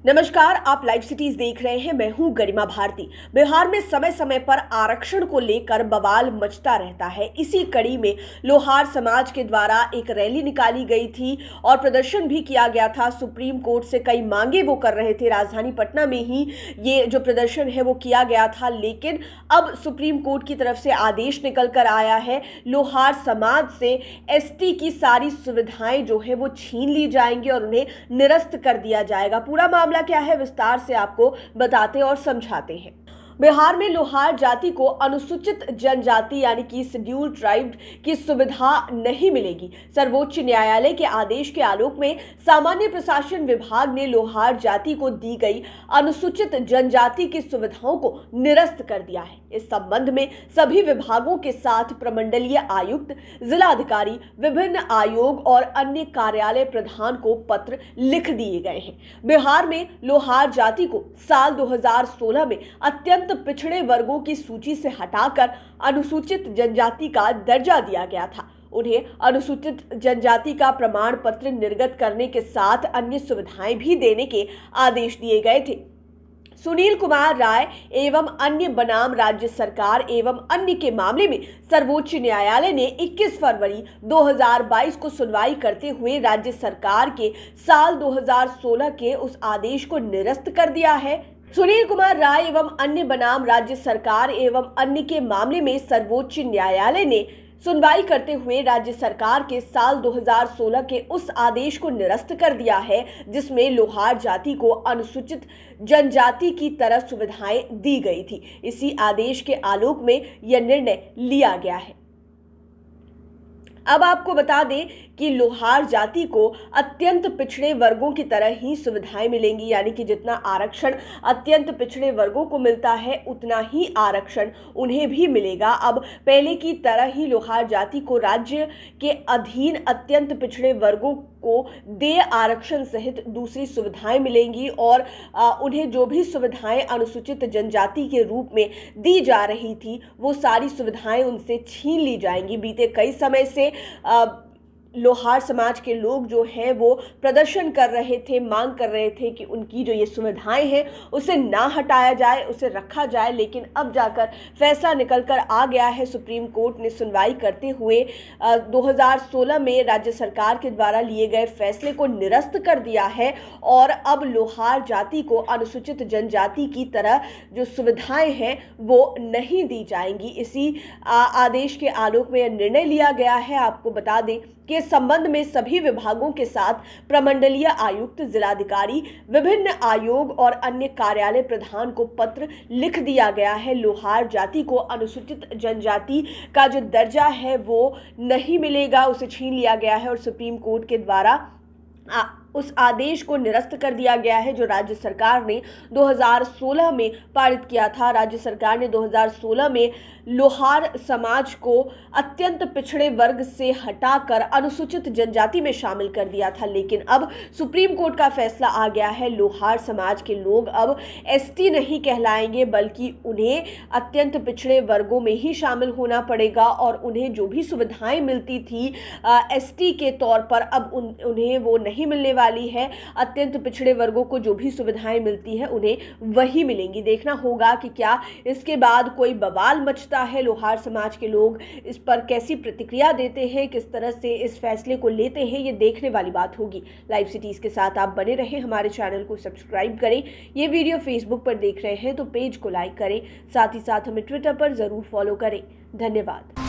नमस्कार, आप live cities देख रहे हैं। मैं हूं गरिमा भारती। बिहार में समय समय पर आरक्षण को लेकर बवाल मचता रहता है। इसी कड़ी में लोहार समाज के द्वारा एक रैली निकाली गई थी और प्रदर्शन भी किया गया था। सुप्रीम कोर्ट से कई मांगे वो कर रहे थे। राजधानी पटना में ही ये जो प्रदर्शन है वो किया गया था, लेकिन अब सुप्रीम कोर्ट की तरफ से आदेश निकल कर आया है। लोहार समाज से एसटी की सारी सुविधाएं जो है वो छीन ली जाएंगी और उन्हें निरस्त कर दिया जाएगा। पूरा मामला क्या है, विस्तार से आपको बताते और समझाते हैं। बिहार में लोहार जाति को अनुसूचित जनजाति यानी कि शेड्यूल्ड ट्राइब की सुविधा नहीं मिलेगी। सर्वोच्च न्यायालय के आदेश के आलोक में सामान्य प्रशासन विभाग ने लोहार जाति को दी गई अनुसूचित जनजाति की सुविधाओं को निरस्त कर दिया है। इस संबंध में सभी विभागों के साथ प्रमंडलीय आयुक्त, जिलाधिकारी, विभिन्न आयोग और अन्य कार्यालय प्रधान को पत्र लिख दिए गए हैं। बिहार में लोहार जाति को साल 2016 में अत्यंत पिछड़े वर्गों की सूची से हटाकर अनुसूचित जनजाति का दर्जा दिया गया था। उन्हें अनुसूचित जनजाति का प्रमाण पत्र निर्गत करने के साथ अन्य सुविधाएं भी देने के आदेश दिए गए थे। सुनील कुमार राय एवं अन्य बनाम राज्य सरकार एवं अन्य के मामले में सर्वोच्च न्यायालय ने 21 फरवरी 2022 को सुनवाई करते हुए राज्य सरकार के साल 2016 के उस आदेश को निरस्त कर दिया है। सुनील कुमार राय एवं अन्य बनाम राज्य सरकार एवं अन्य के मामले में सर्वोच्च न्यायालय ने सुनवाई करते हुए राज्य सरकार के साल 2016 के उस आदेश को निरस्त कर दिया है, जिसमें लोहार जाति को अनुसूचित जनजाति की तरह सुविधाएं दी गई थी। इसी आदेश के आलोक में यह निर्णय लिया गया है। अब आपको बता दें कि लोहार जाति को अत्यंत पिछड़े वर्गों की तरह ही सुविधाएं मिलेंगी, यानी कि जितना आरक्षण अत्यंत पिछड़े वर्गों को मिलता है उतना ही आरक्षण उन्हें भी मिलेगा। अब पहले की तरह ही लोहार जाति को राज्य के अधीन अत्यंत पिछड़े वर्गों को देय आरक्षण सहित दूसरी सुविधाएं मिलेंगी और उन्हें जो भी सुविधाएं अनुसूचित जनजाति के रूप में दी जा रही थी वो सारी सुविधाएं उनसे छीन ली जाएंगी। बीते कई समय से लोहार समाज के लोग जो हैं वो प्रदर्शन कर रहे थे, मांग कर रहे थे कि उनकी जो ये सुविधाएं हैं उसे ना हटाया जाए, उसे रखा जाए, लेकिन अब जाकर फैसला निकल कर आ गया है। सुप्रीम कोर्ट ने सुनवाई करते हुए 2016 में राज्य सरकार के द्वारा लिए गए फैसले को निरस्त कर दिया है और अब लोहार जाति को अनुसूचित जनजाति की तरह जो सुविधाएं हैं वो नहीं दी जाएंगी। इसी आदेश के आलोक में यह निर्णय लिया गया है। आपको बता दें कि इस संबंध में सभी विभागों के साथ प्रमंडलीय आयुक्त, जिलाधिकारी, विभिन्न आयोग और अन्य कार्यालय प्रधान को पत्र लिख दिया गया है। लोहार जाति को अनुसूचित जनजाति का जो दर्जा है वो नहीं मिलेगा, उसे छीन लिया गया है और सुप्रीम कोर्ट के द्वारा उस आदेश को निरस्त कर दिया गया है जो राज्य सरकार ने 2016 में पारित किया था। राज्य सरकार ने 2016 में लोहार समाज को अत्यंत पिछड़े वर्ग से हटाकर अनुसूचित जनजाति में शामिल कर दिया था, लेकिन अब सुप्रीम कोर्ट का फैसला आ गया है। लोहार समाज के लोग अब एसटी नहीं कहलाएंगे, बल्कि उन्हें अत्यंत पिछड़े वर्गों में ही शामिल होना पड़ेगा और उन्हें जो भी सुविधाएं मिलती थी एसटी के तौर पर अब उन्हें वो नहीं मिलने वाली है। अत्यंत पिछड़े वर्गों को जो भी सुविधाएं मिलती है उन्हें वही मिलेंगी। देखना होगा कि क्या इसके बाद कोई बवाल मचता है, लोहार समाज के लोग इस पर कैसी प्रतिक्रिया देते हैं, किस तरह से इस फैसले को लेते हैं, ये देखने वाली बात होगी। लाइव सिटीज के साथ आप बने रहें, हमारे चैनल को सब्सक्राइब करें। ये वीडियो फेसबुक पर देख रहे हैं तो पेज को लाइक करें, साथ ही साथ हमें ट्विटर पर जरूर फॉलो करें। धन्यवाद।